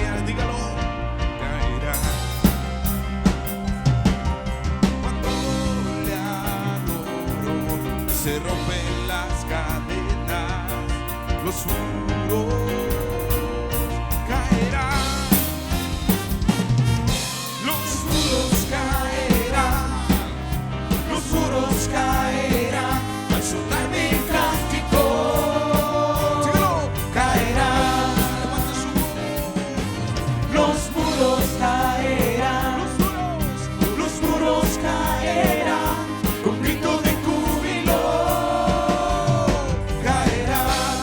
caerá, dígalo, caerá. Cuando le adoro, se rompen las cadenas, los muros caerán. Los muros caerán, los muros caerán, al sonar mi cántico caerán. Los muros caerán, los muros caerán, con grito de júbilo caerán.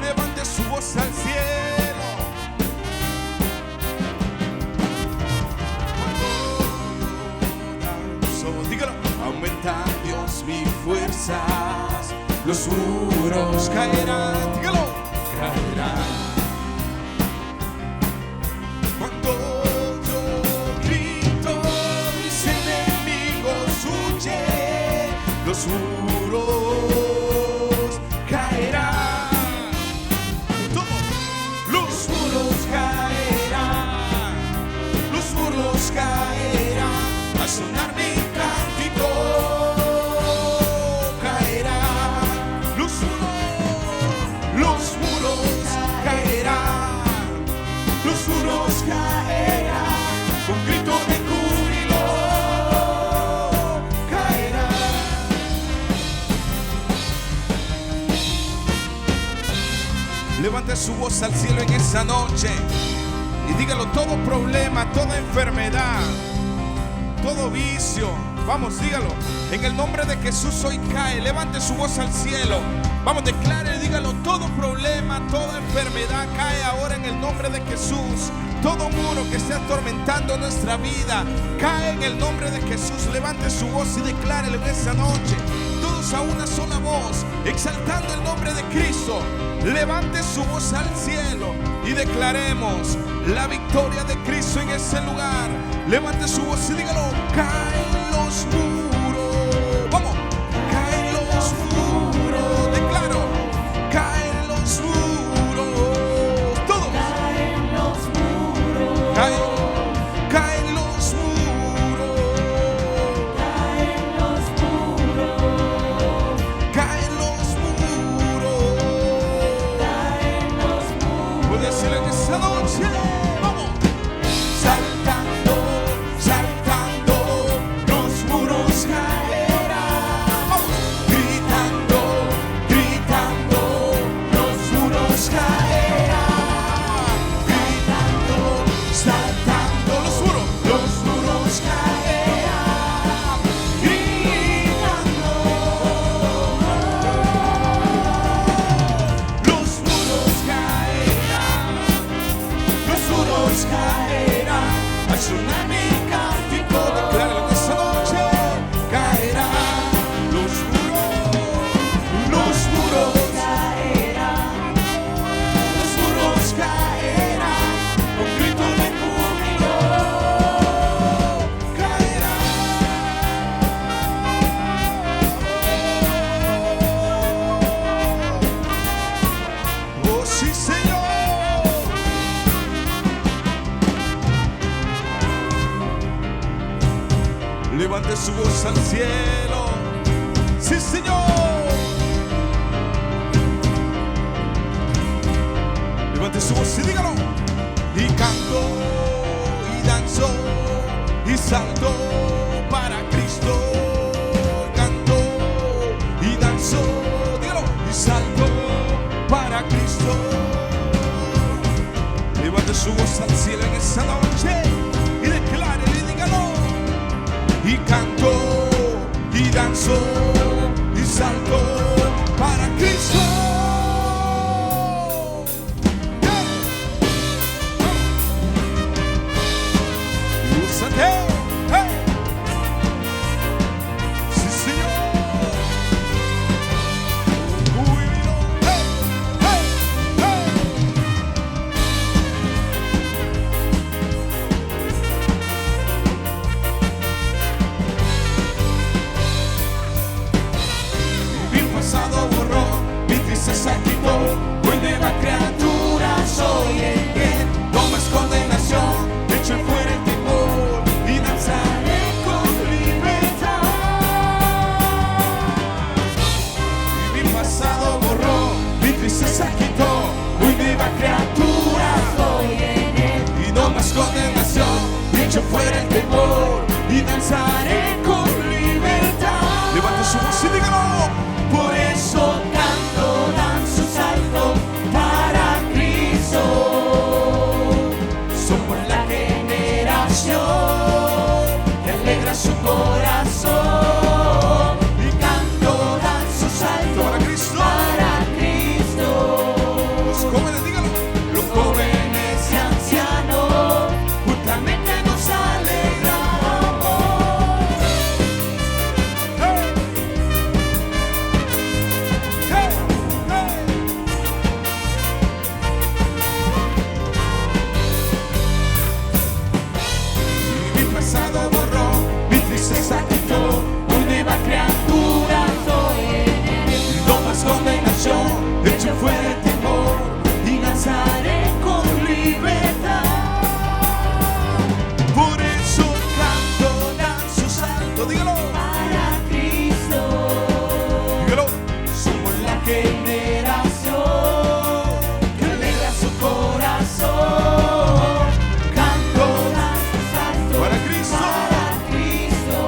Levante su voz al cielo. Dígalo, aumenta Dios mis fuerzas, los muros caerán, dígalo, caerán. Cuando yo grito, mis enemigos huyen, los muros caerán. Todos, los muros caerán, los muros caerán, al sonar mi cántico caerá. Los muros caerán, los muros caerán, con grito de júbilo caerán. Levante su voz al cielo en esa noche y dígalo, todo problema, toda enfermedad, todo vicio, vamos, dígalo, en el nombre de Jesús hoy cae. Levante su voz al cielo, vamos, declare, dígalo, todo problema, toda enfermedad cae ahora en el nombre de Jesús. Todo muro que esté atormentando nuestra vida cae en el nombre de Jesús. Levante su voz y declárelo en esa noche, todos a una sola voz, exaltando el nombre de Cristo. Levante su voz al cielo y declaremos la victoria de Cristo en ese lugar. Levante su voz y dígalo, caen los muros. Vamos, caen los muros. Declaro, caen los muros. Todos. Caen los muros. Caen los muros. Caen los muros. Caen los muros. Caen los muros. Puede decirlo en esa noche. Vamos. Saltando, saltando, los muros caerán. Vamos. Gritando, gritando, los muros caerán. Gritando, saltando, los muros caerán. Gritando, los muros caerán. Los muros caerán, al sonar mi cántico, decláralo en esa noche, caerán. Los muros caerán, los muros caerán, con grito de júbilo caerán. Oh sí, Señor. Levante su voz al cielo. Sí, Señor. Levante su voz y dígalo. Y canto, y danzo, y salto para Cristo. Canto, y danzo, dígalo, y salto para Cristo. Levante su voz al cielo en esa noche y declárelo y dígalo. Y canto, y danzo, y salto para Cristo. Úsate, hey. Sí, Señor. Júbilo, hey, hey, hey. pasado borró, mi tristeza quitó, muy nueva criatura soy en él. Y no más condenación, dicho fuera el temor, y danzaré con libertad. Levante su voz y dígalo. Por eso canto, danzo, salto para Cristo. Somos la generación que alegra su corazón. Y canto, danzo, salto para Cristo. Para Cristo. Los jóvenes, dígalo. Los jóvenes y ancianos juntamente nos alegramos. Hey. Hey. Hey. Y mi pasado borró, mi tristeza quitó, una nueva criatura soy en él. No más condenación, hecho fuera el temor, y danzaré con libertad. Por eso canto, danzo, salto, dígalo. Para Cristo. Dígalo. Somos la generación que alegra su corazón. Canto, danzo, salto para Cristo. Para Cristo.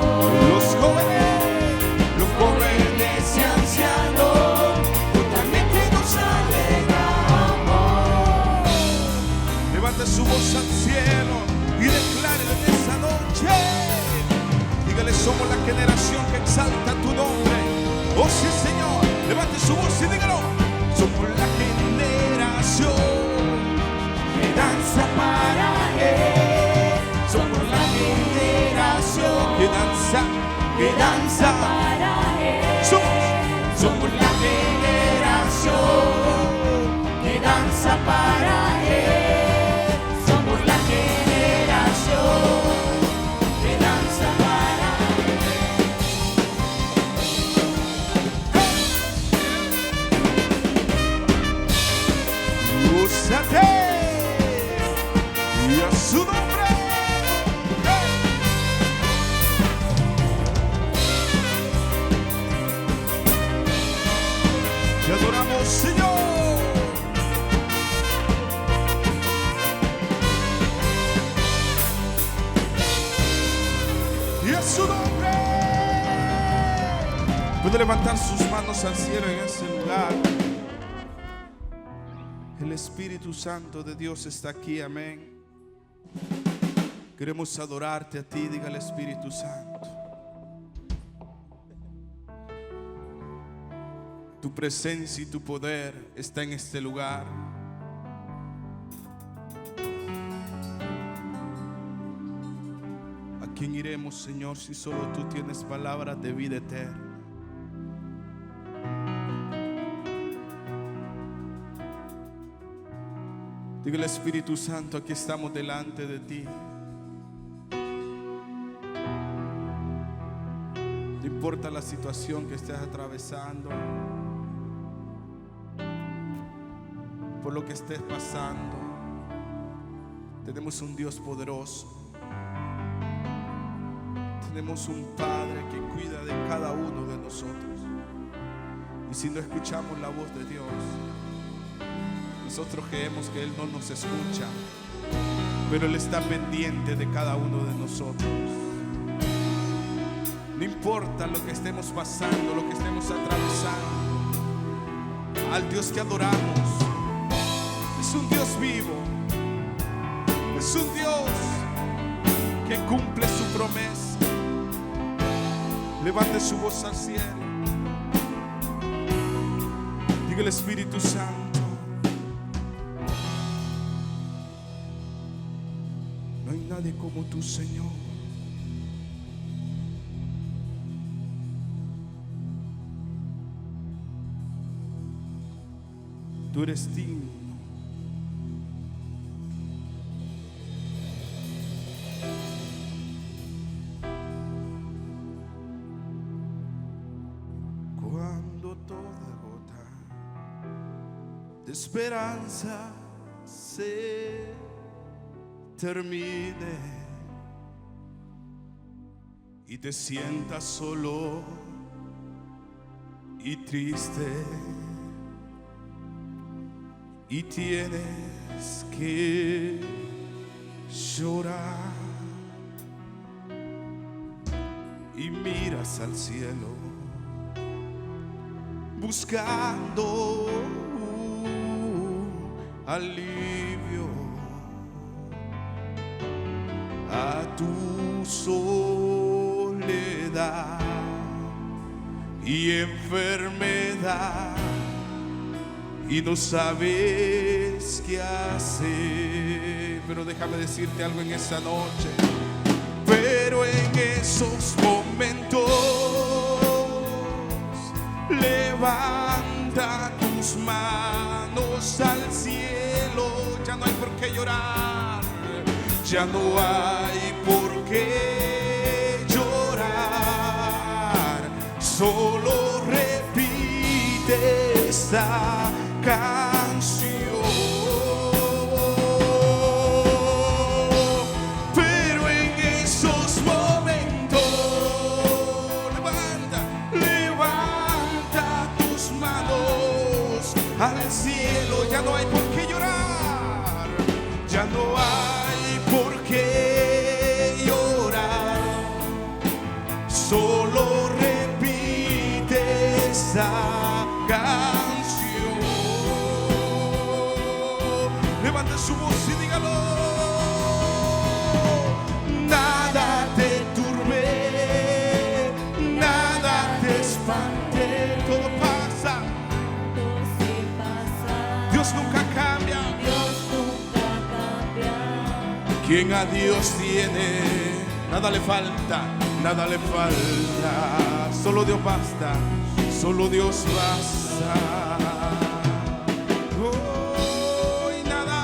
Los jóvenes y ancianos, totalmente nos alegramos. Levante su voz al cielo y declárelo en esa noche. Dígale, somos la generación que exalta tu nombre. Oh sí, Señor. Levante su voz y dígalo. Somos la generación que danza para Él. Somos la generación que danza para Él. Somos la generación que danza para Él. Somos la generación que danza para Él. Úsate y a su nombre. Te adoramos, Señor. Y a su nombre. Puede levantar sus manos al cielo en ese lugar. El Espíritu Santo de Dios está aquí, amén. Queremos adorarte a ti, diga el Espíritu Santo. Tu presencia y tu poder está en este lugar. ¿A quién iremos, Señor, si solo tú tienes palabras de vida eterna? Diga el Espíritu Santo, aquí estamos delante de ti. No importa la situación que estés atravesando, por lo que estés pasando, tenemos un Dios poderoso. Tenemos un Padre que cuida de cada uno de nosotros. Y si no escuchamos la voz de Dios, nosotros creemos que Él no nos escucha, pero Él está pendiente de cada uno de nosotros. No importa lo que estemos pasando, lo que estemos atravesando, al Dios que adoramos es un Dios vivo, es un Dios que cumple su promesa. Levante su voz al cielo. Diga el Espíritu Santo. No hay nadie como tú, Señor. Tú eres digno. Cuando toda gota de esperanza se termine y te sientas solo y triste, y tienes que llorar y miras al cielo buscando alivio a tu soledad y enfermedad y no sabes qué hacer. Pero déjame decirte algo en esa noche. Pero en esos momentos levanta tus manos al cielo. Ya no hay por qué llorar, ya no hay por qué llorar. Solo repite esta canción. Pero en esos momentos levanta tus manos al cielo. Ya no hay por qué llorar, ya no hay por qué llorar. Solo repite esa canción. Levante su voz y dígalo. Nada te turbe, nada te espante. Todo pasa, Dios nunca cambia. Quien a Dios tiene, nada le falta, nada le falta. Solo Dios basta, solo Dios basta. Oh, y nada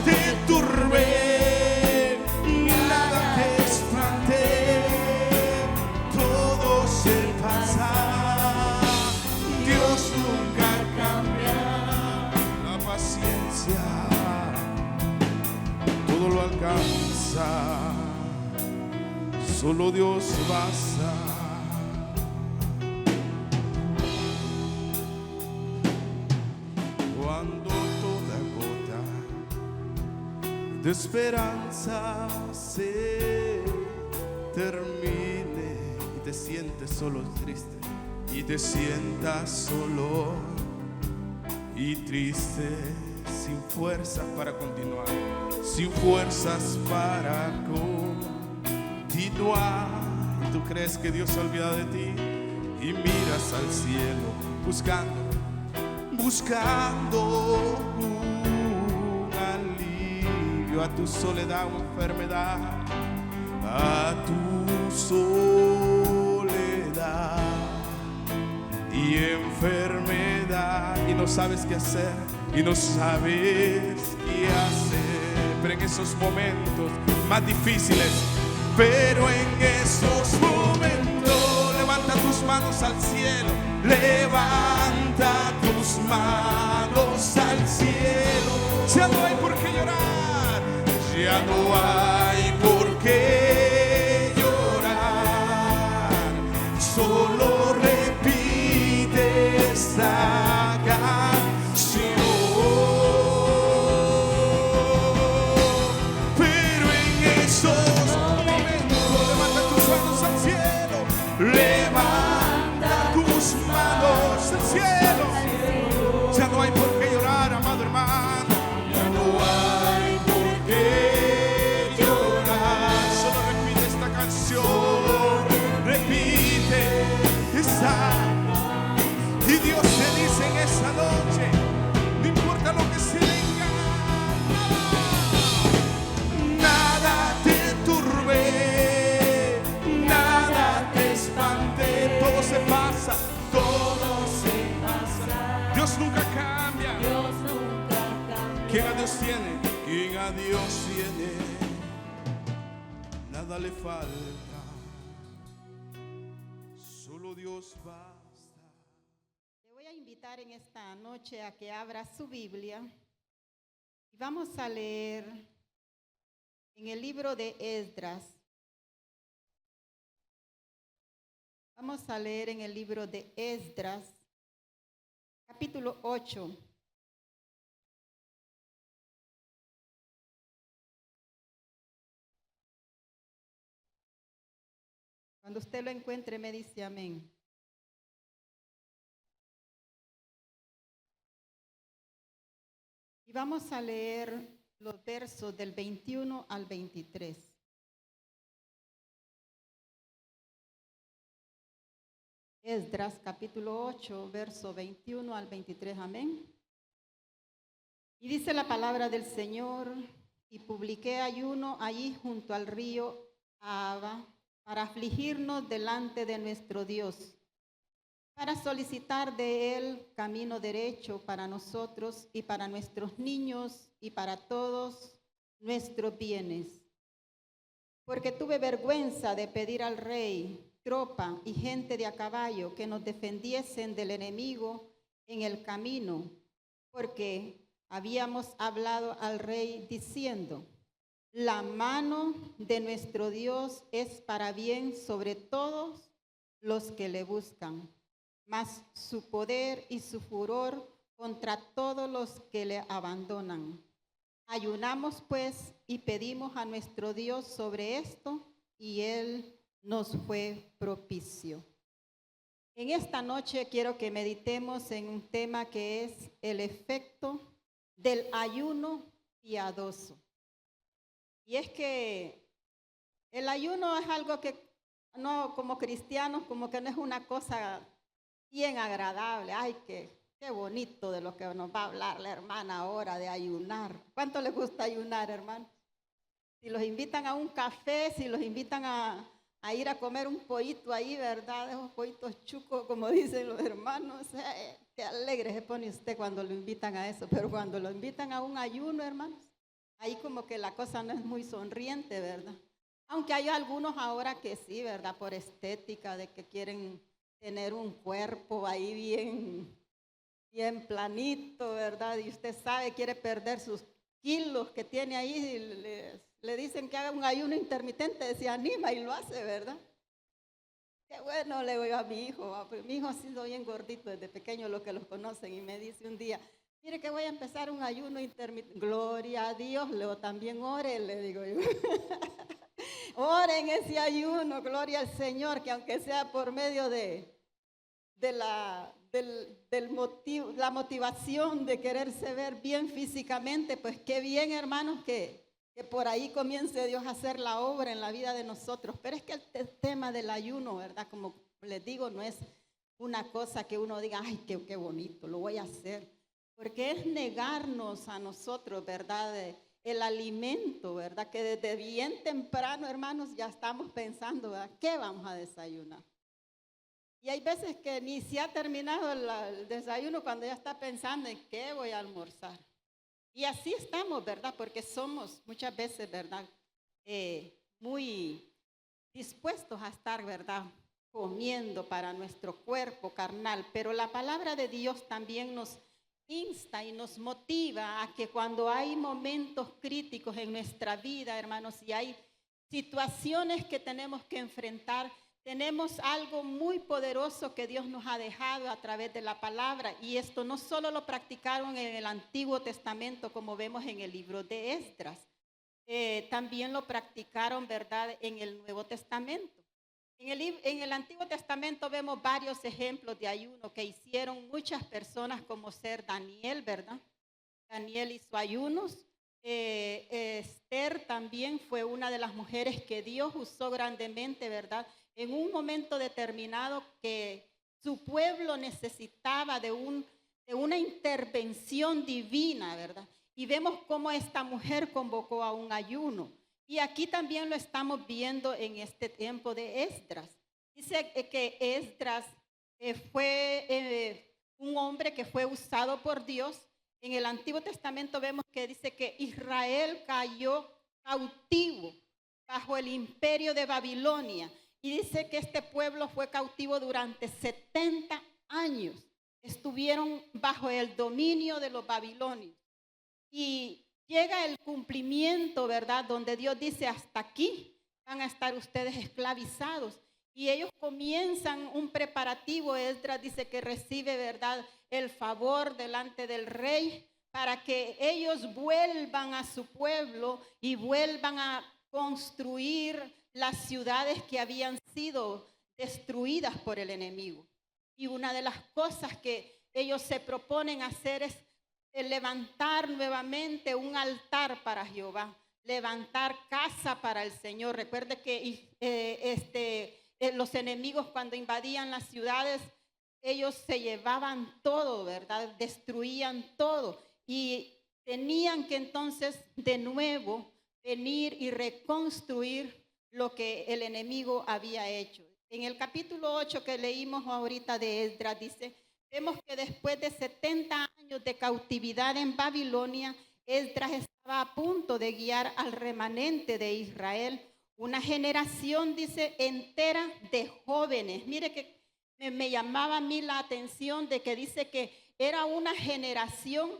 te turbe, nada te espante. Todo se pasa, Dios nunca cambia. La paciencia todo lo alcanza, solo Dios basta. Cuando toda gota de esperanza se termine y te sientes solo triste y te sientas solo y triste, sin fuerzas para continuar, sin fuerzas para continuar, y tú crees que Dios se olvida de ti y miras al cielo buscando un alivio a tu soledad o enfermedad, a tu soledad y enfermedad, y no sabes qué hacer, y no sabes qué hacer. Pero en esos momentos más difíciles, pero en esos momentos levanta tus manos al cielo, levanta tus manos al cielo. Ya no hay por qué llorar, ya no hay por qué llorar. Solo repite esta canción. Pero en esos momentos levanta tus manos al cielo, levanta tus manos al cielo. Ya no hay por qué llorar, amado hermano, ya no hay por qué llorar. Solo repite esta canción, repite esa. Y Dios te dice en esa noche, no importa lo que se venga, nada te turbe, nada te espante. Todo se pasa, todo se pasa. Dios nunca cambia. Quien a Dios tiene, quien a Dios tiene, nada le falta, solo Dios basta. Le voy a invitar en esta noche a que abra su Biblia y vamos a leer en el libro de Esdras. Vamos a leer en el libro de Esdras, capítulo 8. Cuando usted lo encuentre, me dice amén. Y vamos a leer los versos del 21 al 23. Esdras, capítulo 8, verso 21 al 23, amén. Y dice la palabra del Señor: y publiqué ayuno allí junto al río Ahava para afligirnos delante de nuestro Dios, para solicitar de Él camino derecho para nosotros y para nuestros niños y para todos nuestros bienes. Porque tuve vergüenza de pedir al rey tropa y gente de a caballo que nos defendiesen del enemigo en el camino, porque habíamos hablado al rey diciendo: la mano de nuestro Dios es para bien sobre todos los que le buscan, mas su poder y su furor contra todos los que le abandonan. Ayunamos pues y pedimos a nuestro Dios sobre esto, y Él nos fue propicio. En esta noche quiero que meditemos en un tema que es el efecto del ayuno piadoso. Y es que el ayuno es algo que no, como cristianos, como que no es una cosa bien agradable. Ay, qué bonito de lo que nos va a hablar la hermana ahora de ayunar. ¿Cuánto les gusta ayunar, hermano? Si los invitan a un café, si los invitan a ir a comer un pollito ahí, ¿verdad? Esos pollitos chucos, como dicen los hermanos. Qué alegre se pone usted cuando lo invitan a eso. Pero cuando lo invitan a un ayuno, hermanos, ahí como que la cosa no es muy sonriente, ¿verdad? Aunque hay algunos ahora que sí, ¿verdad? Por estética, de que quieren tener un cuerpo ahí bien planito, ¿verdad? Y usted sabe, quiere perder sus kilos que tiene ahí, y le dicen que haga un ayuno intermitente, se anima y lo hace, ¿verdad? Qué bueno, le digo a mi hijo, mi hijo ha sido bien gordito desde pequeño, los que los conocen, y me dice un día: mire que voy a empezar un ayuno intermitente. Gloria a Dios, luego también ore, le digo yo. Ore en ese ayuno, gloria al Señor, que aunque sea por medio de la motivación de quererse ver bien físicamente, pues qué bien, hermanos, que por ahí comience Dios a hacer la obra en la vida de nosotros. Pero es que el tema del ayuno, ¿verdad? Como les digo, no es una cosa que uno diga: ay, qué bonito, lo voy a hacer. Porque es negarnos a nosotros, ¿verdad? El alimento, ¿verdad? Que desde bien temprano, hermanos, ya estamos pensando, ¿verdad? ¿Qué vamos a desayunar? Y hay veces que ni se ha terminado el desayuno cuando ya está pensando en qué voy a almorzar. Y así estamos, ¿verdad? Porque somos muchas veces, ¿verdad? Muy dispuestos a estar, ¿verdad? Comiendo para nuestro cuerpo carnal. Pero la palabra de Dios también nos insta y nos motiva a que cuando hay momentos críticos en nuestra vida, hermanos, y hay situaciones que tenemos que enfrentar, tenemos algo muy poderoso que Dios nos ha dejado a través de la palabra. Y esto no solo lo practicaron en el Antiguo Testamento, como vemos en el libro de Esdras, también lo practicaron, ¿verdad?, en el Nuevo Testamento. En el Antiguo Testamento vemos varios ejemplos de ayuno que hicieron muchas personas, como ser Daniel, ¿verdad? Daniel hizo ayunos. Esther también fue una de las mujeres que Dios usó grandemente, ¿verdad? En un momento determinado que su pueblo necesitaba de una intervención divina, ¿verdad? Y vemos cómo esta mujer convocó a un ayuno. Y aquí también lo estamos viendo en este tiempo de Esdras. Dice que Esdras fue un hombre que fue usado por Dios. En el Antiguo Testamento vemos que dice que Israel cayó cautivo bajo el imperio de Babilonia. Y dice que este pueblo fue cautivo durante 70 años. Estuvieron bajo el dominio de los babilonios. Y llega el cumplimiento, ¿verdad? Donde Dios dice: hasta aquí van a estar ustedes esclavizados. Y ellos comienzan un preparativo. Esdras dice que recibe, ¿verdad?, el favor delante del rey para que ellos vuelvan a su pueblo y vuelvan a construir las ciudades que habían sido destruidas por el enemigo. Y una de las cosas que ellos se proponen hacer es levantar nuevamente un altar para Jehová, levantar casa para el Señor. Recuerde que los enemigos, cuando invadían las ciudades, ellos se llevaban todo, ¿verdad? Destruían todo y tenían que entonces de nuevo venir y reconstruir lo que el enemigo había hecho. En el capítulo 8 que leímos ahorita de Esdras dice, vemos que después de 70 años de cautividad en Babilonia, Esdras estaba a punto de guiar al remanente de Israel, una generación, dice, entera de jóvenes. Mire que me llamaba a mí la atención de que dice que era una generación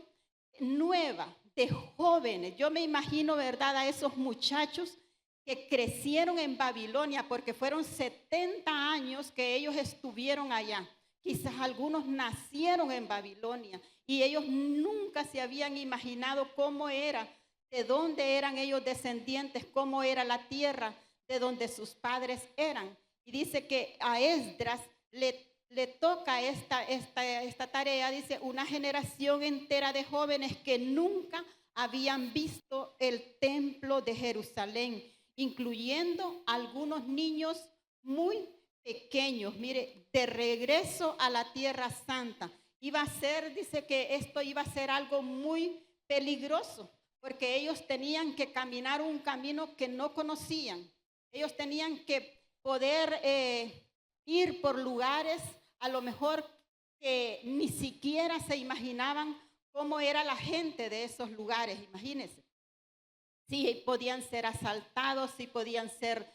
nueva de jóvenes. Yo me imagino, ¿verdad?, a esos muchachos que crecieron en Babilonia, porque fueron 70 años que ellos estuvieron allá. Quizás algunos nacieron en Babilonia y ellos nunca se habían imaginado cómo era, de dónde eran ellos descendientes, cómo era la tierra de donde sus padres eran. Y dice que a Esdras le toca esta tarea, dice, una generación entera de jóvenes que nunca habían visto el templo de Jerusalén, incluyendo algunos niños muy pequeños. Mire, de regreso a la Tierra Santa. Iba a ser, dice que esto iba a ser algo muy peligroso, porque ellos tenían que caminar un camino que no conocían. Ellos tenían que poder ir por lugares a lo mejor que ni siquiera se imaginaban cómo era la gente de esos lugares. Imagínense. Sí, podían ser asaltados, sí podían ser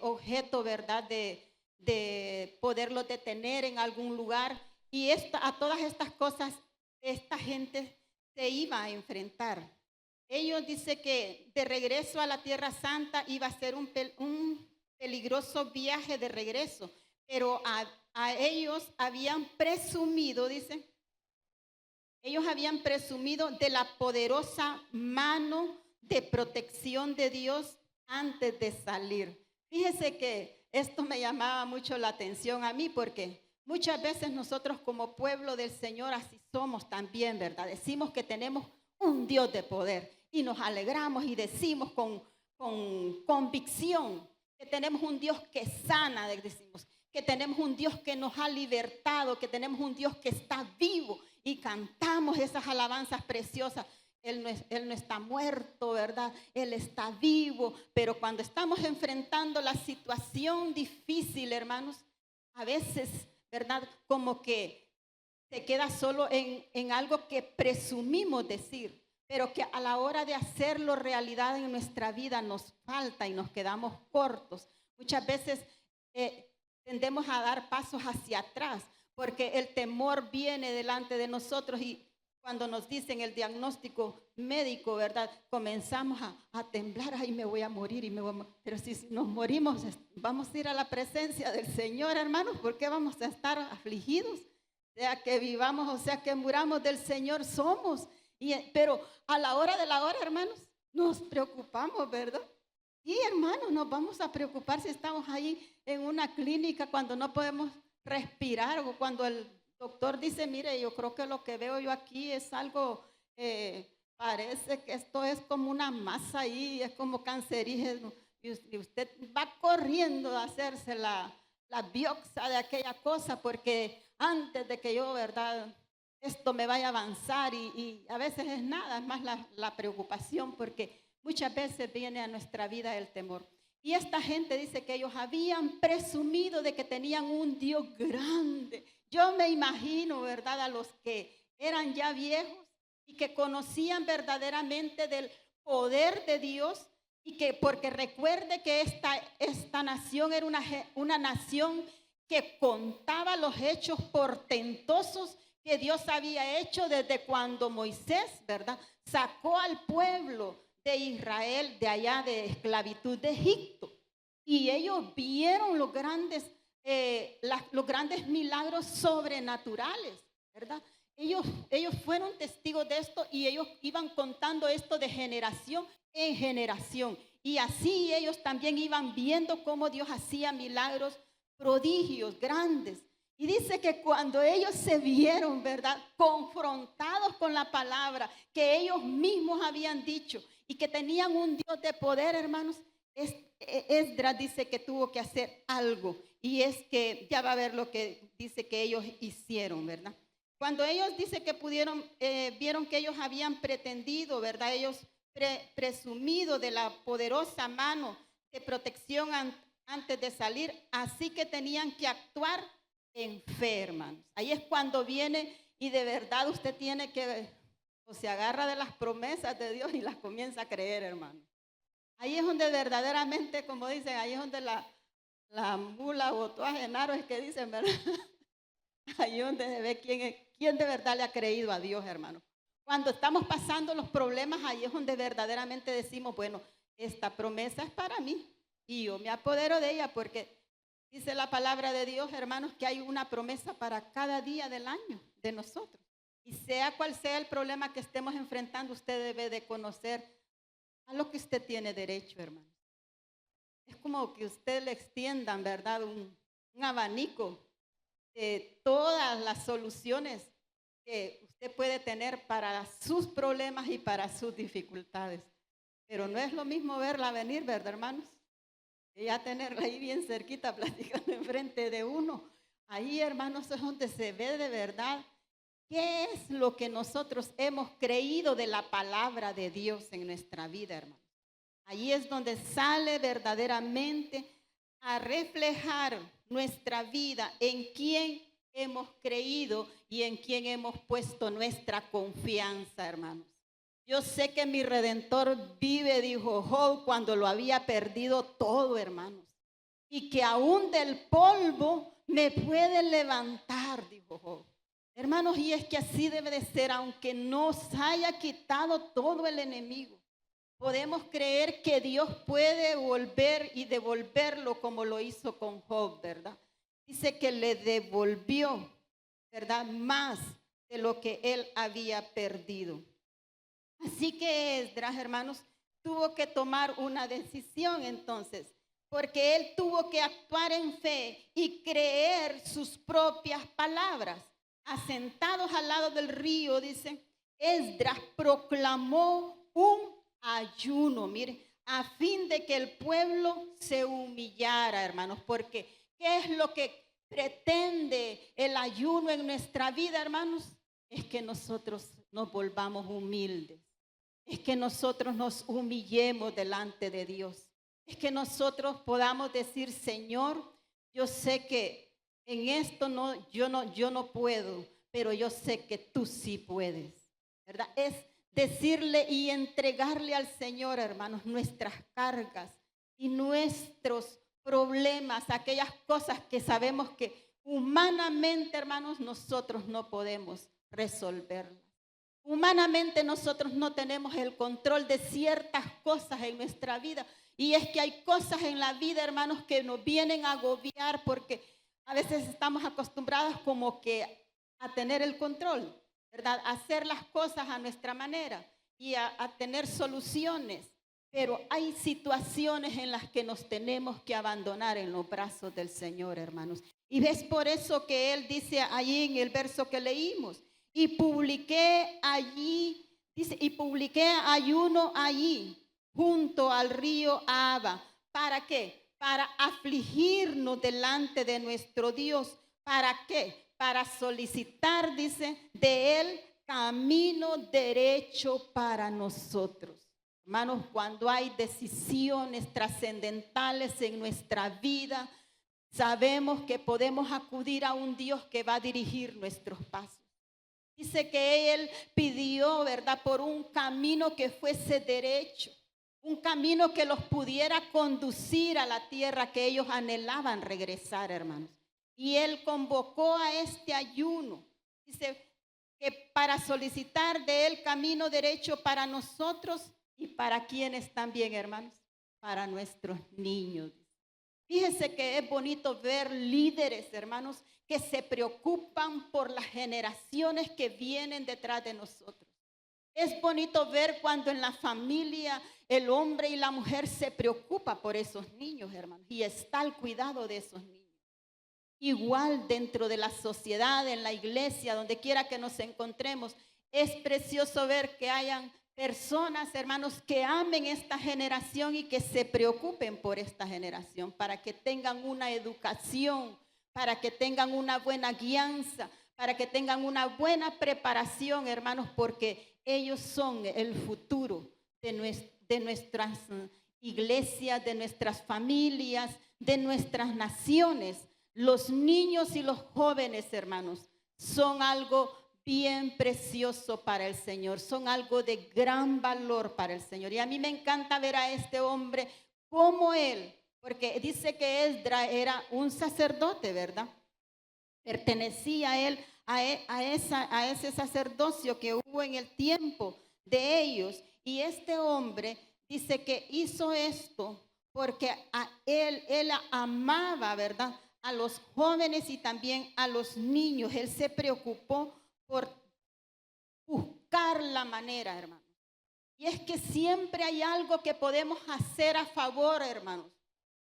objeto, ¿verdad?, de poderlos detener en algún lugar. Y a todas estas cosas, esta gente se iba a enfrentar. Ellos dicen que de regreso a la Tierra Santa iba a ser un peligroso viaje de regreso, pero a ellos habían presumido, dicen, ellos habían presumido de la poderosa mano de protección de Dios antes de salir. Fíjese que esto me llamaba mucho la atención a mí, porque muchas veces nosotros como pueblo del Señor así somos también, ¿verdad? Decimos que tenemos un Dios de poder y nos alegramos y decimos con convicción que tenemos un Dios que sana, decimos, que tenemos un Dios que nos ha libertado, que tenemos un Dios que está vivo y cantamos esas alabanzas preciosas. Él no está muerto, ¿verdad? Él está vivo. Pero cuando estamos enfrentando la situación difícil, hermanos, a veces, ¿verdad?, como que se queda solo en algo que presumimos decir, pero que a la hora de hacerlo realidad en nuestra vida nos falta y nos quedamos cortos. Muchas veces tendemos a dar pasos hacia atrás porque el temor viene delante de nosotros y cuando nos dicen el diagnóstico médico, ¿verdad?, comenzamos a temblar. Ay, me voy a morir Pero si nos morimos, vamos a ir a la presencia del Señor, hermanos. ¿Por qué vamos a estar afligidos? Sea que vivamos o sea que muramos, del Señor somos. Pero a la hora de la hora, hermanos, nos preocupamos, ¿verdad? Sí, hermanos, nos vamos a preocupar si estamos ahí en una clínica cuando no podemos respirar, o cuando el doctor dice, mire, yo creo que lo que veo yo aquí es algo, parece que esto es como una masa ahí, es como cancerígeno, y usted va corriendo a hacerse la biopsia de aquella cosa, porque antes de que yo, ¿verdad?, esto me vaya a avanzar, y a veces es nada, es más la preocupación, porque muchas veces viene a nuestra vida el temor. Y esta gente dice que ellos habían presumido de que tenían un Dios grande. Yo me imagino, ¿verdad?, a los que eran ya viejos y que conocían verdaderamente del poder de Dios, y que porque recuerde que esta nación era una nación que contaba los hechos portentosos que Dios había hecho desde cuando Moisés, ¿verdad?, sacó al pueblo de Israel de allá de esclavitud de Egipto. y ellos vieron los grandes milagros sobrenaturales, ¿verdad? Ellos fueron testigos de esto y ellos iban contando esto de generación en generación. Y así ellos también iban viendo cómo Dios hacía milagros, prodigios grandes. Y dice que cuando ellos se vieron, ¿verdad?, confrontados con la palabra que ellos mismos habían dicho y que tenían un Dios de poder, hermanos, Esdras dice que tuvo que hacer algo. Y es que ya va a ver lo que dice que ellos hicieron, ¿verdad? Cuando ellos dice que vieron que ellos habían pretendido, ¿verdad? Ellos presumido de la poderosa mano de protección antes de salir, así que tenían que actuar en fe, hermanos. Ahí es cuando viene y de verdad usted tiene que, o se agarra de las promesas de Dios y las comienza a creer, hermano. Ahí es donde verdaderamente, como dicen, ahí es donde la mula botó a Genaro, es que dicen, ¿verdad? Ahí es donde se ve quién de verdad le ha creído a Dios, hermano. Cuando estamos pasando los problemas, ahí es donde verdaderamente decimos, bueno, esta promesa es para mí y yo me apodero de ella porque dice la palabra de Dios, hermanos, que hay una promesa para cada día del año de nosotros. Y sea cual sea el problema que estemos enfrentando, usted debe de conocer a lo que usted tiene derecho, hermano. Es como que usted le extiendan, ¿verdad?, un abanico de todas las soluciones que usted puede tener para sus problemas y para sus dificultades. Pero no es lo mismo verla venir, ¿verdad, hermanos? Y ya tenerla ahí bien cerquita, platicando enfrente de uno. Ahí, hermanos, es donde se ve de verdad qué es lo que nosotros hemos creído de la palabra de Dios en nuestra vida, hermanos. Ahí es donde sale verdaderamente a reflejar nuestra vida en quién hemos creído y en quién hemos puesto nuestra confianza, hermanos. Yo sé que mi Redentor vive, dijo Job, cuando lo había perdido todo, hermanos. Y que aún del polvo me puede levantar, dijo Job. Hermanos, y es que así debe de ser, aunque nos haya quitado todo el enemigo. Podemos creer que Dios puede volver y devolverlo como lo hizo con Job, ¿verdad? Dice que le devolvió, ¿verdad?, más de lo que él había perdido. Así que Esdras, hermanos, tuvo que tomar una decisión entonces, porque él tuvo que actuar en fe y creer sus propias palabras. Asentados al lado del río, dice, Esdras proclamó un ayuno, mire, a fin de que el pueblo se humillara, hermanos, porque ¿qué es lo que pretende el ayuno en nuestra vida, hermanos? Es que nosotros nos volvamos humildes, es que nosotros nos humillemos delante de Dios, es que nosotros podamos decir, Señor, yo sé que en esto yo no puedo, pero yo sé que tú sí puedes, ¿verdad? Es decirle y entregarle al Señor, hermanos, nuestras cargas y nuestros problemas, aquellas cosas que sabemos que humanamente, hermanos, nosotros no podemos resolverlas. Humanamente nosotros no tenemos el control de ciertas cosas en nuestra vida. Y es que hay cosas en la vida, hermanos, que nos vienen a agobiar porque a veces estamos acostumbrados como que a tener el control, ¿verdad? A hacer las cosas a nuestra manera y a tener soluciones. Pero hay situaciones en las que nos tenemos que abandonar en los brazos del Señor, hermanos. Y es por eso que Él dice allí en el verso que leímos, y publiqué allí, dice, y publiqué ayuno allí, junto al río Aba. ¿Para qué? Para afligirnos delante de nuestro Dios. ¿Para qué? Para solicitar, dice, de Él camino derecho para nosotros. Hermanos, cuando hay decisiones trascendentales en nuestra vida, sabemos que podemos acudir a un Dios que va a dirigir nuestros pasos. Dice que Él pidió, ¿verdad?, por un camino que fuese derecho, un camino que los pudiera conducir a la tierra que ellos anhelaban regresar, hermanos. Y Él convocó a este ayuno. Dice que para solicitar de Él camino derecho para nosotros y para quienes también, hermanos, para nuestros niños. Fíjese que es bonito ver líderes, hermanos, que se preocupan por las generaciones que vienen detrás de nosotros. Es bonito ver cuando en la familia el hombre y la mujer se preocupa por esos niños, hermanos, y está al cuidado de esos niños. Igual dentro de la sociedad, en la iglesia, donde quiera que nos encontremos, es precioso ver que hayan personas, hermanos, que amen esta generación y que se preocupen por esta generación, para que tengan una educación, para que tengan una buena guianza, para que tengan una buena preparación, hermanos, porque ellos son el futuro de nuestras iglesias, de nuestras familias, de nuestras naciones. Los niños y los jóvenes, hermanos, son algo bien precioso para el Señor, son algo de gran valor para el Señor. Y a mí me encanta ver a este hombre como él, porque dice que Esdras era un sacerdote, ¿verdad? Pertenecía a él, a ese sacerdocio que hubo en el tiempo de ellos. Y este hombre dice que hizo esto porque a él amaba, ¿verdad?, a los jóvenes y también a los niños. Él se preocupó por buscar la manera, hermanos. Y es que siempre hay algo que podemos hacer a favor, hermanos.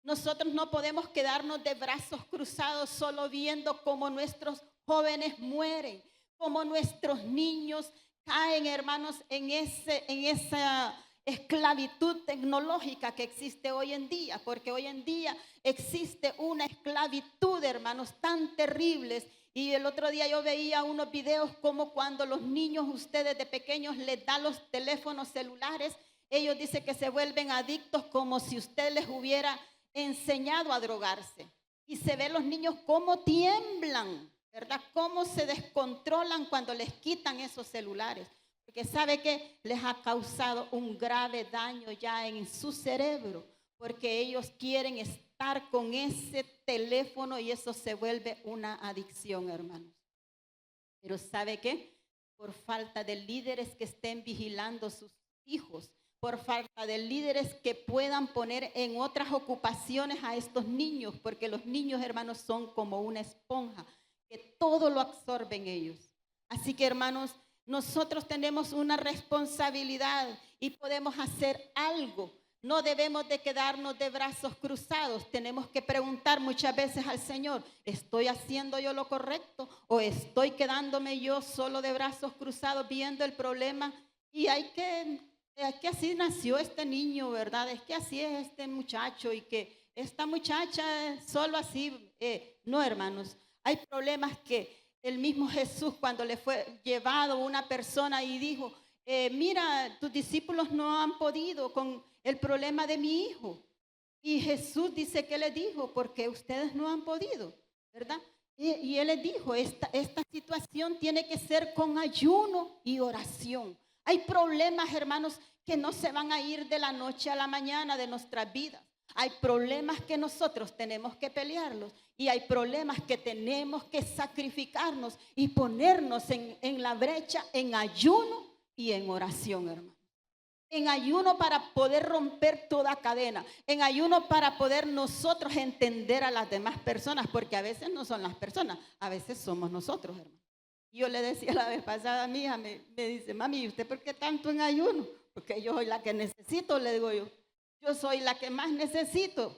Nosotros no podemos quedarnos de brazos cruzados solo viendo cómo nuestros jóvenes mueren, cómo nuestros niños caen, hermanos, en esa esclavitud tecnológica que existe hoy en día, porque hoy en día existe una esclavitud, hermanos, tan terribles. Y el otro día yo veía unos videos como cuando los niños, ustedes de pequeños, les dan los teléfonos celulares, ellos dicen que se vuelven adictos como si usted les hubiera enseñado a drogarse. Y se ve los niños cómo tiemblan, ¿verdad? Cómo se descontrolan cuando les quitan esos celulares. Porque sabe que les ha causado un grave daño ya en su cerebro, porque ellos quieren estar con ese teléfono y eso se vuelve una adicción, hermanos. Pero ¿sabe qué? Por falta de líderes que estén vigilando sus hijos, por falta de líderes que puedan poner en otras ocupaciones a estos niños, porque los niños, hermanos, son como una esponja, que todo lo absorben ellos. Así que, hermanos, nosotros tenemos una responsabilidad y podemos hacer algo. No debemos de quedarnos de brazos cruzados. Tenemos que preguntar muchas veces al Señor, ¿estoy haciendo yo lo correcto? ¿O estoy quedándome yo solo de brazos cruzados viendo el problema? Y es que así nació este niño, ¿verdad? Es que así es este muchacho y que esta muchacha solo así. No, hermanos, hay problemas que el mismo Jesús, cuando le fue llevado una persona y dijo, mira, tus discípulos no han podido con el problema de mi hijo. Y Jesús dice que le dijo, porque ustedes no han podido, ¿verdad? Y él les dijo, esta situación tiene que ser con ayuno y oración. Hay problemas, hermanos, que no se van a ir de la noche a la mañana de nuestras vidas. Hay problemas que nosotros tenemos que pelearlos y hay problemas que tenemos que sacrificarnos y ponernos en la brecha en ayuno y en oración, hermano. En ayuno para poder romper toda cadena, en ayuno para poder nosotros entender a las demás personas, porque a veces no son las personas, a veces somos nosotros, hermano. Yo le decía la vez pasada a mi hija, me dice, mami, ¿y usted por qué tanto en ayuno? Porque yo soy la que necesito, le digo yo. Yo soy la que más necesito.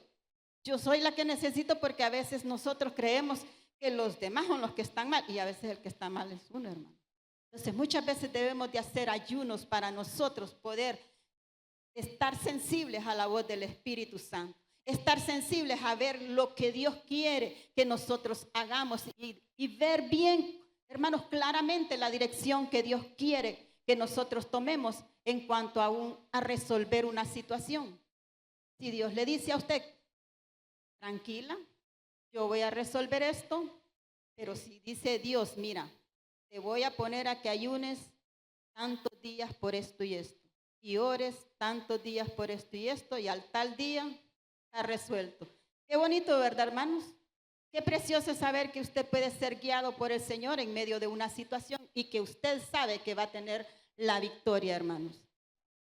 Yo soy la que necesito porque a veces nosotros creemos que los demás son los que están mal y a veces el que está mal es uno, hermano. Entonces muchas veces debemos de hacer ayunos para nosotros poder estar sensibles a la voz del Espíritu Santo. Estar sensibles a ver lo que Dios quiere que nosotros hagamos y ver bien, hermanos, claramente la dirección que Dios quiere que nosotros tomemos en cuanto a resolver una situación. Si Dios le dice a usted, tranquila, yo voy a resolver esto, pero si dice Dios, mira, te voy a poner a que ayunes tantos días por esto y esto, y ores tantos días por esto y esto, y al tal día está resuelto. Qué bonito, ¿verdad, hermanos? Qué precioso saber que usted puede ser guiado por el Señor en medio de una situación y que usted sabe que va a tener la victoria, hermanos.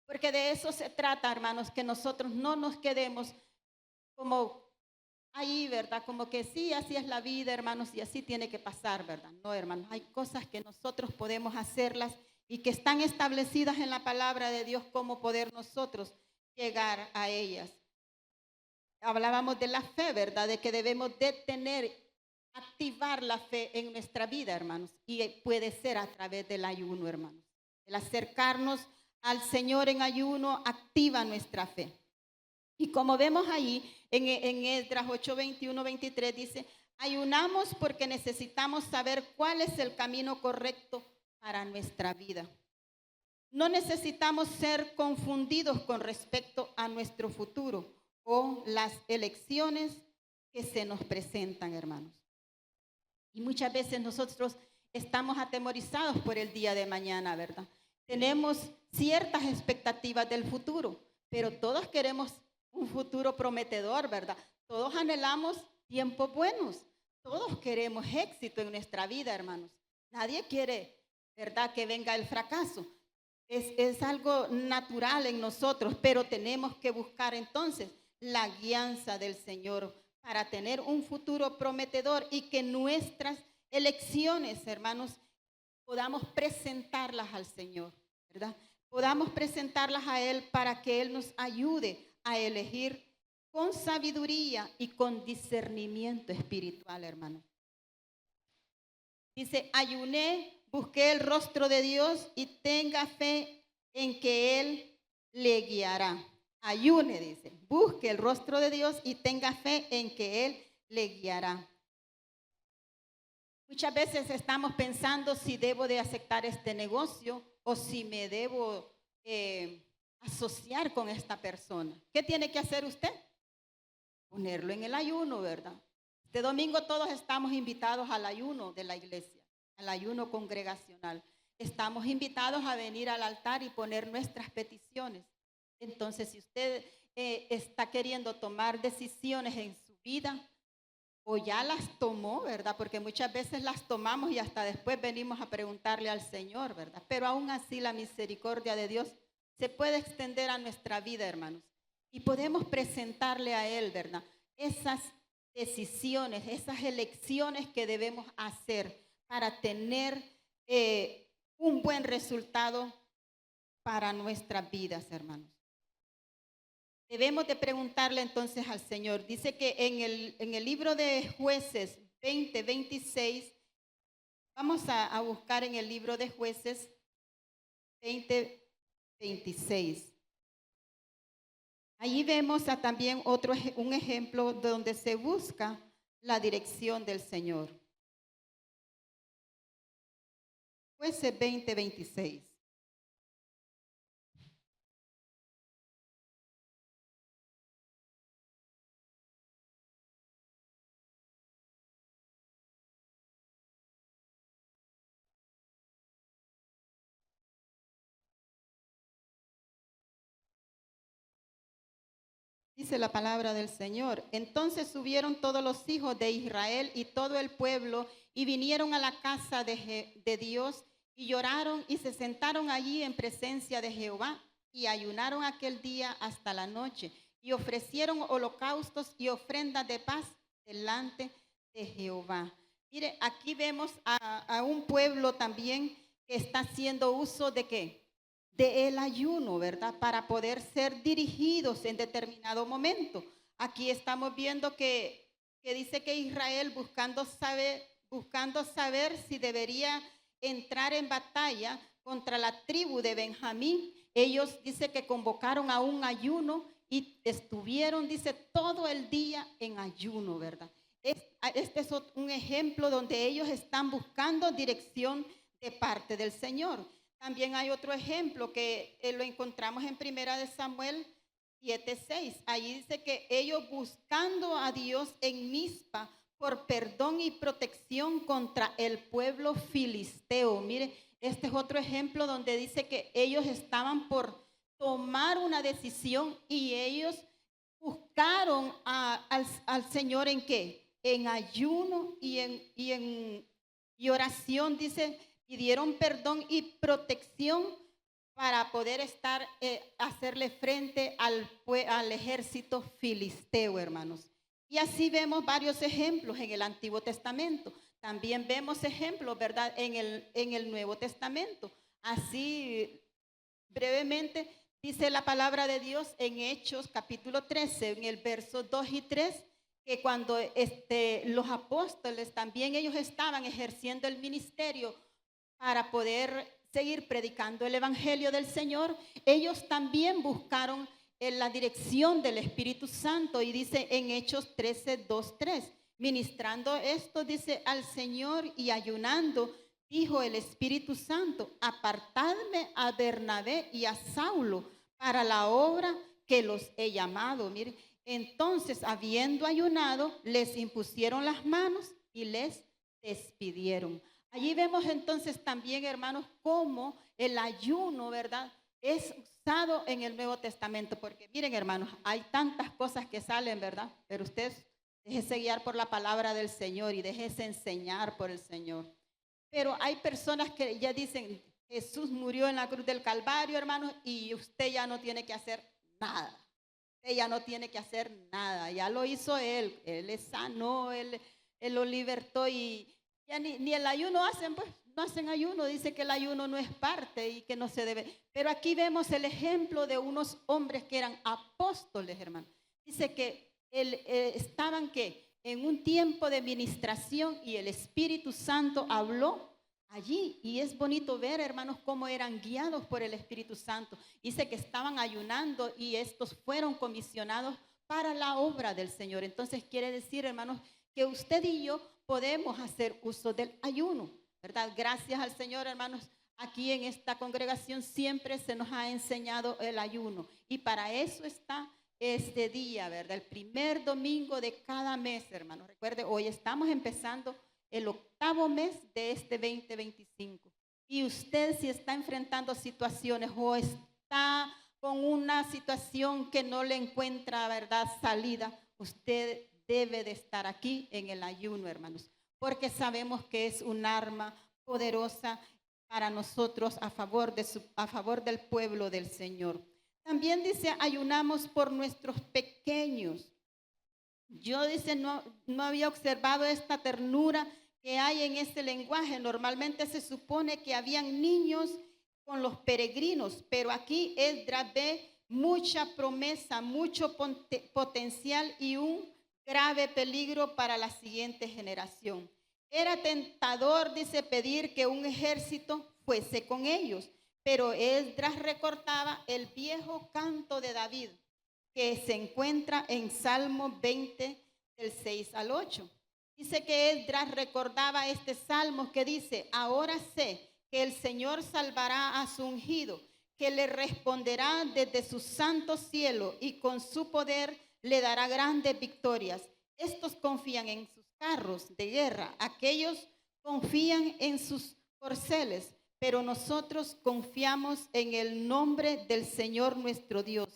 Porque de eso se trata, hermanos, que nosotros no nos quedemos como ahí, ¿verdad? Como que sí, así es la vida, hermanos, y así tiene que pasar, ¿verdad? No, hermanos, hay cosas que nosotros podemos hacerlas y que están establecidas en la palabra de Dios, cómo poder nosotros llegar a ellas. Hablábamos de la fe, ¿verdad? De que debemos de tener, activar la fe en nuestra vida, hermanos. Y puede ser a través del ayuno, hermanos. El acercarnos al Señor en ayuno activa nuestra fe. Y como vemos ahí en Esdras 8, 21, 23, dice, ayunamos porque necesitamos saber cuál es el camino correcto para nuestra vida. No necesitamos ser confundidos con respecto a nuestro futuro o las elecciones que se nos presentan, hermanos. Y muchas veces nosotros estamos atemorizados por el día de mañana, ¿verdad? Tenemos ciertas expectativas del futuro, pero todos queremos un futuro prometedor, ¿verdad? Todos anhelamos tiempos buenos, todos queremos éxito en nuestra vida, hermanos. Nadie quiere, ¿verdad?, que venga el fracaso. Es algo natural en nosotros, pero tenemos que buscar entonces la guianza del Señor para tener un futuro prometedor y que nuestras elecciones, hermanos, podamos presentarlas al Señor, ¿verdad? Podamos presentarlas a Él para que Él nos ayude a elegir con sabiduría y con discernimiento espiritual, hermano. Dice, ayuné, busqué el rostro de Dios y tenga fe en que Él le guiará. Ayune, dice, busque el rostro de Dios y tenga fe en que Él le guiará. Muchas veces estamos pensando si debo de aceptar este negocio o si me debo asociar con esta persona. ¿Qué tiene que hacer usted? Ponerlo en el ayuno, ¿verdad? Este domingo todos estamos invitados al ayuno de la iglesia, al ayuno congregacional. Estamos invitados a venir al altar y poner nuestras peticiones. Entonces, si usted está queriendo tomar decisiones en su vida o ya las tomó, ¿verdad? Porque muchas veces las tomamos y hasta después venimos a preguntarle al Señor, ¿verdad? Pero aún así la misericordia de Dios se puede extender a nuestra vida, hermanos. Y podemos presentarle a Él, ¿verdad?, esas decisiones, esas elecciones que debemos hacer para tener un buen resultado para nuestras vidas, hermanos. Debemos de preguntarle entonces al Señor. Dice que en el libro de Jueces 20, 26, vamos a buscar en el libro de Jueces 20, 26. Allí vemos también un ejemplo donde se busca la dirección del Señor. Jueces 20, 26. Dice la palabra del Señor. Entonces subieron todos los hijos de Israel y todo el pueblo y vinieron a la casa de Dios y lloraron y se sentaron allí en presencia de Jehová y ayunaron aquel día hasta la noche y ofrecieron holocaustos y ofrendas de paz delante de Jehová. Mire, aquí vemos a un pueblo también que está haciendo uso de ¿qué? De el ayuno, ¿verdad? Para poder ser dirigidos en determinado momento. Aquí estamos viendo que dice que Israel buscando saber si debería entrar en batalla contra la tribu de Benjamín. Ellos dice que convocaron a un ayuno y estuvieron, dice, todo el día en ayuno, ¿verdad? Este es un ejemplo donde ellos están buscando dirección de parte del Señor. También hay otro ejemplo que lo encontramos en Primera de Samuel 7:6. Allí dice que ellos buscando a Dios en Mizpa por perdón y protección contra el pueblo filisteo. Mire, este es otro ejemplo donde dice que ellos estaban por tomar una decisión y ellos buscaron al Señor ¿en qué? En ayuno y oración, dice. Pidieron perdón y protección para poder hacerle frente al ejército filisteo, hermanos. Y así vemos varios ejemplos en el Antiguo Testamento. También vemos ejemplos, ¿verdad?, en el Nuevo Testamento. Así, brevemente, dice la palabra de Dios en Hechos capítulo 13, en el verso 2 y 3, que cuando los apóstoles también ellos estaban ejerciendo el ministerio para poder seguir predicando el evangelio del Señor, ellos también buscaron en la dirección del Espíritu Santo, y dice en Hechos 13, 2, 3, ministrando esto, dice, al Señor y ayunando, dijo el Espíritu Santo, apartadme a Bernabé y a Saulo para la obra que los he llamado. Miren, entonces, habiendo ayunado, les impusieron las manos y les despidieron. Allí vemos entonces también, hermanos, cómo el ayuno, ¿verdad?, es usado en el Nuevo Testamento. Porque miren, hermanos, hay tantas cosas que salen, ¿verdad? Pero usted déjese guiar por la palabra del Señor y déjese enseñar por el Señor. Pero hay personas que ya dicen, Jesús murió en la cruz del Calvario, hermanos, y usted ya no tiene que hacer nada. Usted ya no tiene que hacer nada. Ya lo hizo Él. Él le sanó, Él lo libertó, y ya ni el ayuno hacen, pues no hacen ayuno. Dice que el ayuno no es parte y que no se debe. Pero aquí vemos el ejemplo de unos hombres que eran apóstoles, hermanos. Dice que estaban en un tiempo de ministración y el Espíritu Santo habló allí. Y es bonito ver, hermanos, cómo eran guiados por el Espíritu Santo. Dice que estaban ayunando y estos fueron comisionados para la obra del Señor. Entonces quiere decir, hermanos, que usted y yo podemos hacer uso del ayuno, ¿verdad? Gracias al Señor, hermanos, aquí en esta congregación siempre se nos ha enseñado el ayuno. Y para eso está este día, ¿verdad? El primer domingo de cada mes, hermanos. Recuerde, hoy estamos empezando el 8º mes de este 2025. Y usted, si está enfrentando situaciones o está con una situación que no le encuentra, ¿verdad?, salida, usted debe de estar aquí en el ayuno, hermanos, porque sabemos que es un arma poderosa para nosotros a favor del pueblo del Señor. También dice, ayunamos por nuestros pequeños. Yo, dice, no había observado esta ternura que hay en este lenguaje. Normalmente se supone que habían niños con los peregrinos, pero aquí Esdras ve mucha promesa, mucho potencial y un grave peligro para la siguiente generación. Era tentador, dice, pedir que un ejército fuese con ellos, pero Esdras recordaba el viejo canto de David, que se encuentra en Salmo 20, del 6 al 8. Dice que Esdras recordaba este salmo que dice, ahora sé que el Señor salvará a su ungido, que le responderá desde su santo cielo y con su poder le dará grandes victorias. Estos confían en sus carros de guerra, aquellos confían en sus corceles, pero nosotros confiamos en el nombre del Señor nuestro Dios.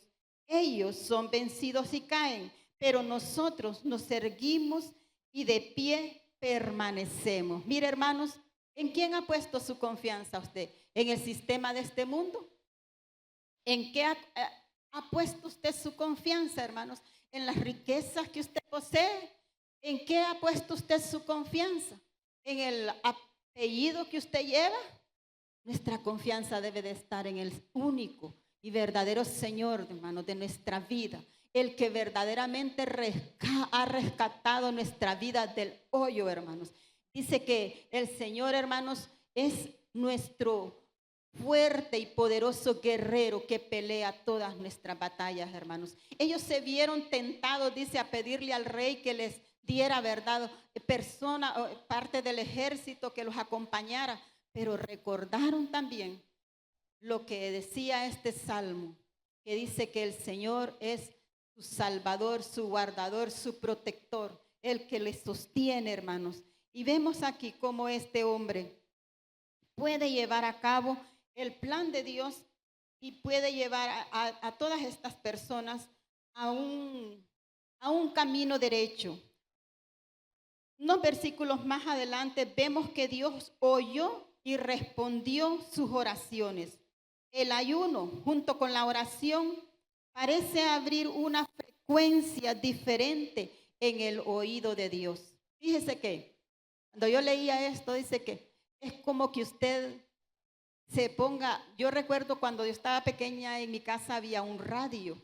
Ellos son vencidos y caen, pero nosotros nos erguimos y de pie permanecemos. Mire, hermanos, ¿en quién ha puesto su confianza usted? ¿En el sistema de este mundo? ¿En qué ha puesto usted su confianza, hermanos? ¿En las riquezas que usted posee? ¿En qué ha puesto usted su confianza? ¿En el apellido que usted lleva? Nuestra confianza debe de estar en el único y verdadero Señor, hermanos, de nuestra vida. El que verdaderamente ha rescatado nuestra vida del hoyo, hermanos. Dice que el Señor, hermanos, es nuestro fuerte y poderoso guerrero que pelea todas nuestras batallas, hermanos. Ellos se vieron tentados, dice, a pedirle al rey que les diera, verdad, parte del ejército que los acompañara, pero recordaron también lo que decía este salmo, que dice que el Señor es su salvador, su guardador, su protector, el que les sostiene, hermanos. Y vemos aquí cómo este hombre puede llevar a cabo el plan de Dios y puede llevar a todas estas personas a un camino derecho. Unos versículos más adelante vemos que Dios oyó y respondió sus oraciones. El ayuno junto con la oración parece abrir una frecuencia diferente en el oído de Dios. Fíjese que cuando yo leía esto, dice que es como que usted se ponga, yo recuerdo cuando yo estaba pequeña en mi casa había un radio.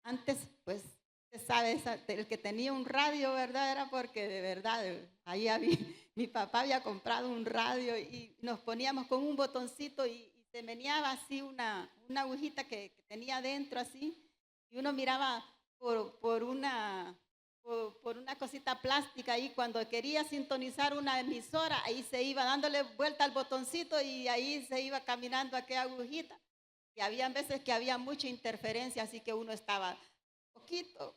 Antes, pues, usted sabe, el que tenía un radio, ¿verdad? Era porque de verdad, ahí había, mi papá había comprado un radio y nos poníamos con un botoncito y se meneaba así una agujita que tenía dentro así, y uno miraba por una cosita plástica ahí, cuando quería sintonizar una emisora, ahí se iba dándole vuelta al botoncito y ahí se iba caminando aquella agujita. Y había veces que había mucha interferencia, así que uno estaba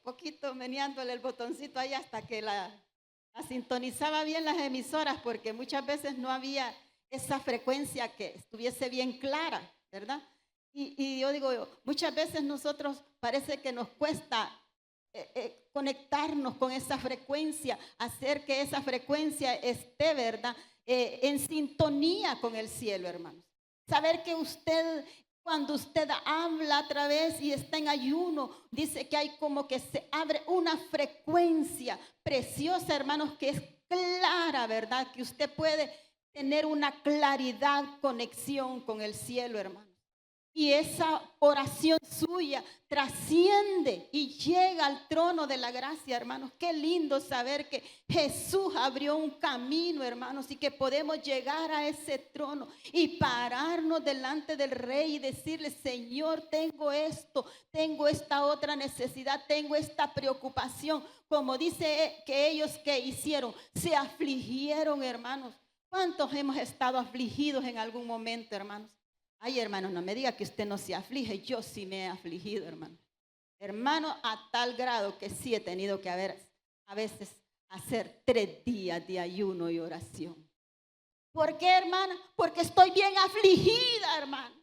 poquito meneándole el botoncito ahí hasta que la sintonizaba bien las emisoras, porque muchas veces no había esa frecuencia que estuviese bien clara, ¿verdad? Y yo digo, muchas veces nosotros parece que nos cuesta conectarnos con esa frecuencia, hacer que esa frecuencia esté, ¿verdad? En sintonía con el cielo, hermanos. Saber que usted, cuando usted habla a través y está en ayuno, dice que hay como que se abre una frecuencia preciosa, hermanos, que es clara, ¿verdad? Que usted puede tener una claridad, conexión con el cielo, hermanos. Y esa oración suya trasciende y llega al trono de la gracia, hermanos. Qué lindo saber que Jesús abrió un camino, hermanos, y que podemos llegar a ese trono y pararnos delante del Rey y decirle: Señor, tengo esto, tengo esta otra necesidad, tengo esta preocupación. Como dice que ellos que hicieron, se afligieron, hermanos. ¿Cuántos hemos estado afligidos en algún momento, hermanos? Ay, hermano, no me diga que usted no se aflige. Yo sí me he afligido, hermano. Hermano, a tal grado que sí he tenido que a veces hacer 3 días de ayuno y oración. ¿Por qué, hermana? Porque estoy bien afligida, hermano.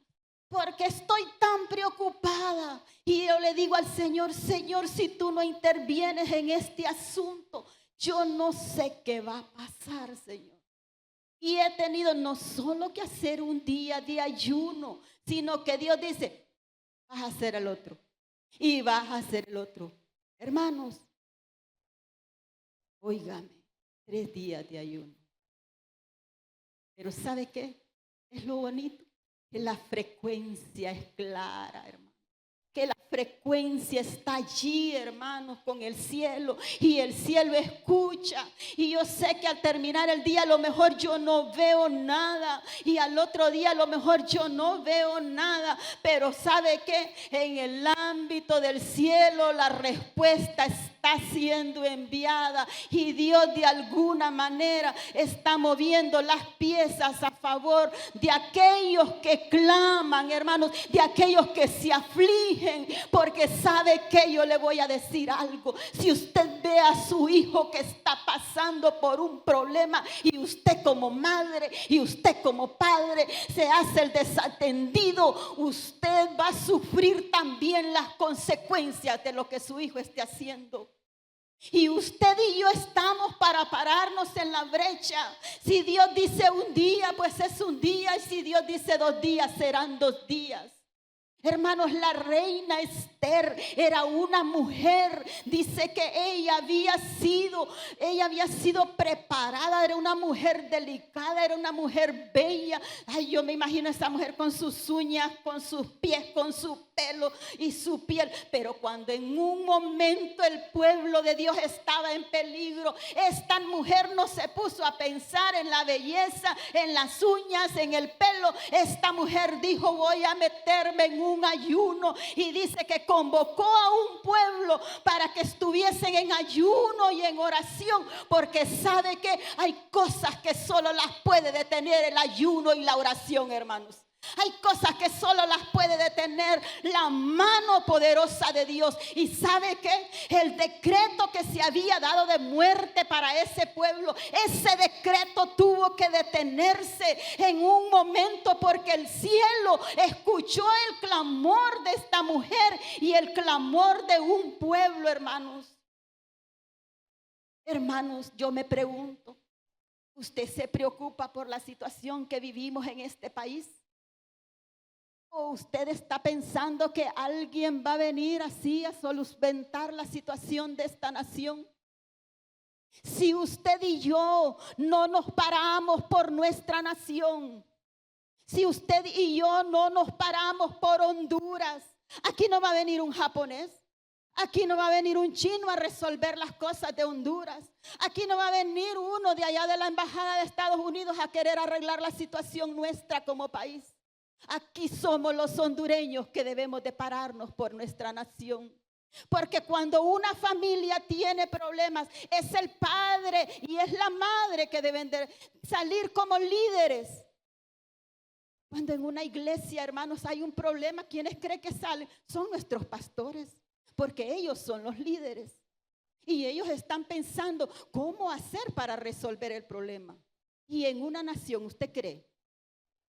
Porque estoy tan preocupada. Y yo le digo al Señor: Señor, si tú no intervienes en este asunto, yo no sé qué va a pasar, Señor. Y he tenido no solo que hacer un día de ayuno, sino que Dios dice: vas a hacer el otro y vas a hacer el otro. Hermanos, óigame, 3 días de ayuno. Pero ¿sabe qué? Es lo bonito, que la frecuencia es clara, hermano. Que la frecuencia está allí, hermanos, con el cielo, y el cielo escucha. Y yo sé que al terminar el día a lo mejor yo no veo nada, y al otro día a lo mejor yo no veo nada, pero ¿sabe qué? En el ámbito del cielo la respuesta está siendo enviada, y Dios de alguna manera está moviendo las piezas a favor de aquellos que claman, hermanos, de aquellos que se afligen. Porque sabe que yo le voy a decir algo: si usted ve a su hijo que está pasando por un problema, y usted como madre y usted como padre se hace el desatendido, usted va a sufrir también las consecuencias de lo que su hijo esté haciendo. Y usted y yo estamos para pararnos en la brecha. Si Dios dice un día, pues es un día, y si Dios dice 2 días, serán 2 días. Hermanos, la reina Esther era una mujer, dice que ella había sido preparada, era una mujer delicada, era una mujer bella. Ay, yo me imagino a esa mujer con sus uñas, con sus pies, con su pelo y su piel. Pero cuando en un momento el pueblo de Dios estaba en peligro, esta mujer no se puso a pensar en la belleza, en las uñas, en el pelo. Esta mujer dijo: voy a meterme en un ayuno. Y dice que convocó a un pueblo para que estuviesen en ayuno y en oración, porque sabe que hay cosas que solo las puede detener el ayuno y la oración, hermanos. Hay cosas que solo las puede detener la mano poderosa de Dios. Y ¿sabe qué? El decreto que se había dado de muerte para ese pueblo, ese decreto tuvo que detenerse en un momento, porque el cielo escuchó el clamor de esta mujer y el clamor de un pueblo, hermanos. Hermanos, yo me pregunto, ¿usted se preocupa por la situación que vivimos en este país? ¿O usted está pensando que alguien va a venir así a solventar la situación de esta nación? Si usted y yo no nos paramos por nuestra nación, si usted y yo no nos paramos por Honduras, aquí no va a venir un japonés, aquí no va a venir un chino a resolver las cosas de Honduras, aquí no va a venir uno de allá de la embajada de Estados Unidos a querer arreglar la situación nuestra como país. Aquí somos los hondureños que debemos de pararnos por nuestra nación. Porque cuando una familia tiene problemas, es el padre y es la madre que deben de salir como líderes. Cuando en una iglesia, hermanos, hay un problema, ¿quiénes creen que salen? Son nuestros pastores, porque ellos son los líderes. Y ellos están pensando cómo hacer para resolver el problema. Y en una nación, ¿usted cree?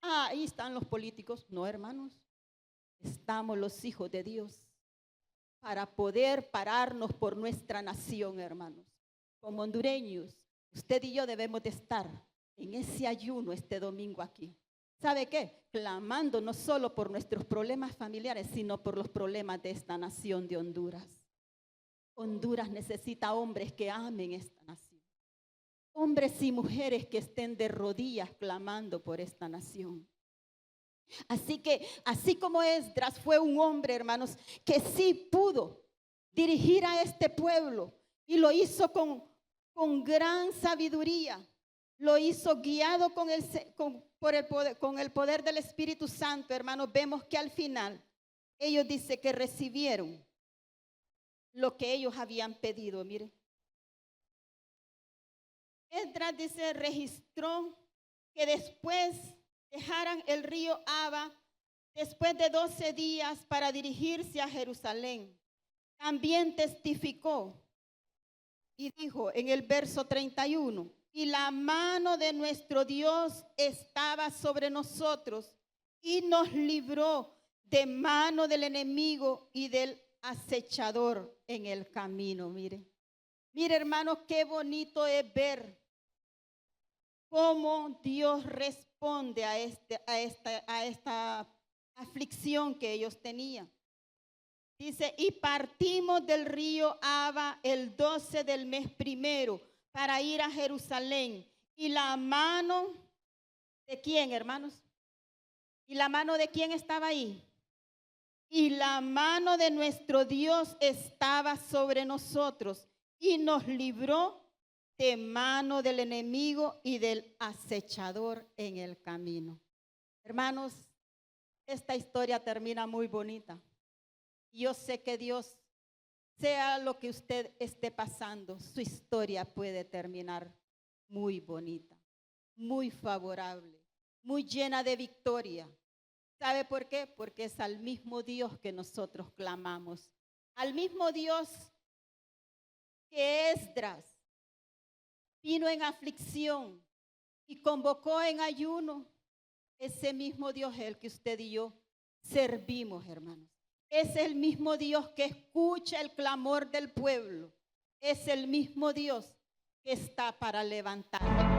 Ahí están los políticos. No, hermanos, estamos los hijos de Dios para poder pararnos por nuestra nación, hermanos. Como hondureños, usted y yo debemos de estar en ese ayuno este domingo aquí. ¿Sabe qué? Clamando no solo por nuestros problemas familiares, sino por los problemas de esta nación de Honduras. Honduras necesita hombres que amen esta nación. Hombres y mujeres que estén de rodillas clamando por esta nación. Así que, así como Esdras fue un hombre, hermanos, que sí pudo dirigir a este pueblo y lo hizo con gran sabiduría, lo hizo guiado con el poder del Espíritu Santo, hermanos, vemos que al final ellos dicen que recibieron lo que ellos habían pedido. Mire, Esdras dice, registró que después dejaran el río Aba después de 12 días para dirigirse a Jerusalén. También testificó y dijo en el verso 31, y la mano de nuestro Dios estaba sobre nosotros y nos libró de mano del enemigo y del acechador en el camino. Mire, hermanos, qué bonito es ver cómo Dios responde a esta aflicción que ellos tenían. Dice, y partimos del río Aba el 12 del mes primero para ir a Jerusalén. ¿Y la mano de quién, hermanos? ¿Y la mano de quién estaba ahí? Y la mano de nuestro Dios estaba sobre nosotros y nos libró de mano del enemigo y del acechador en el camino. Hermanos, esta historia termina muy bonita. Yo sé que Dios, sea lo que usted esté pasando, su historia puede terminar muy bonita, muy favorable, muy llena de victoria. ¿Sabe por qué? Porque es al mismo Dios que nosotros clamamos, al mismo Dios que Esdras vino en aflicción y convocó en ayuno. Ese mismo Dios es el que usted y yo servimos, hermanos. Es el mismo Dios que escucha el clamor del pueblo. Es el mismo Dios que está para levantar.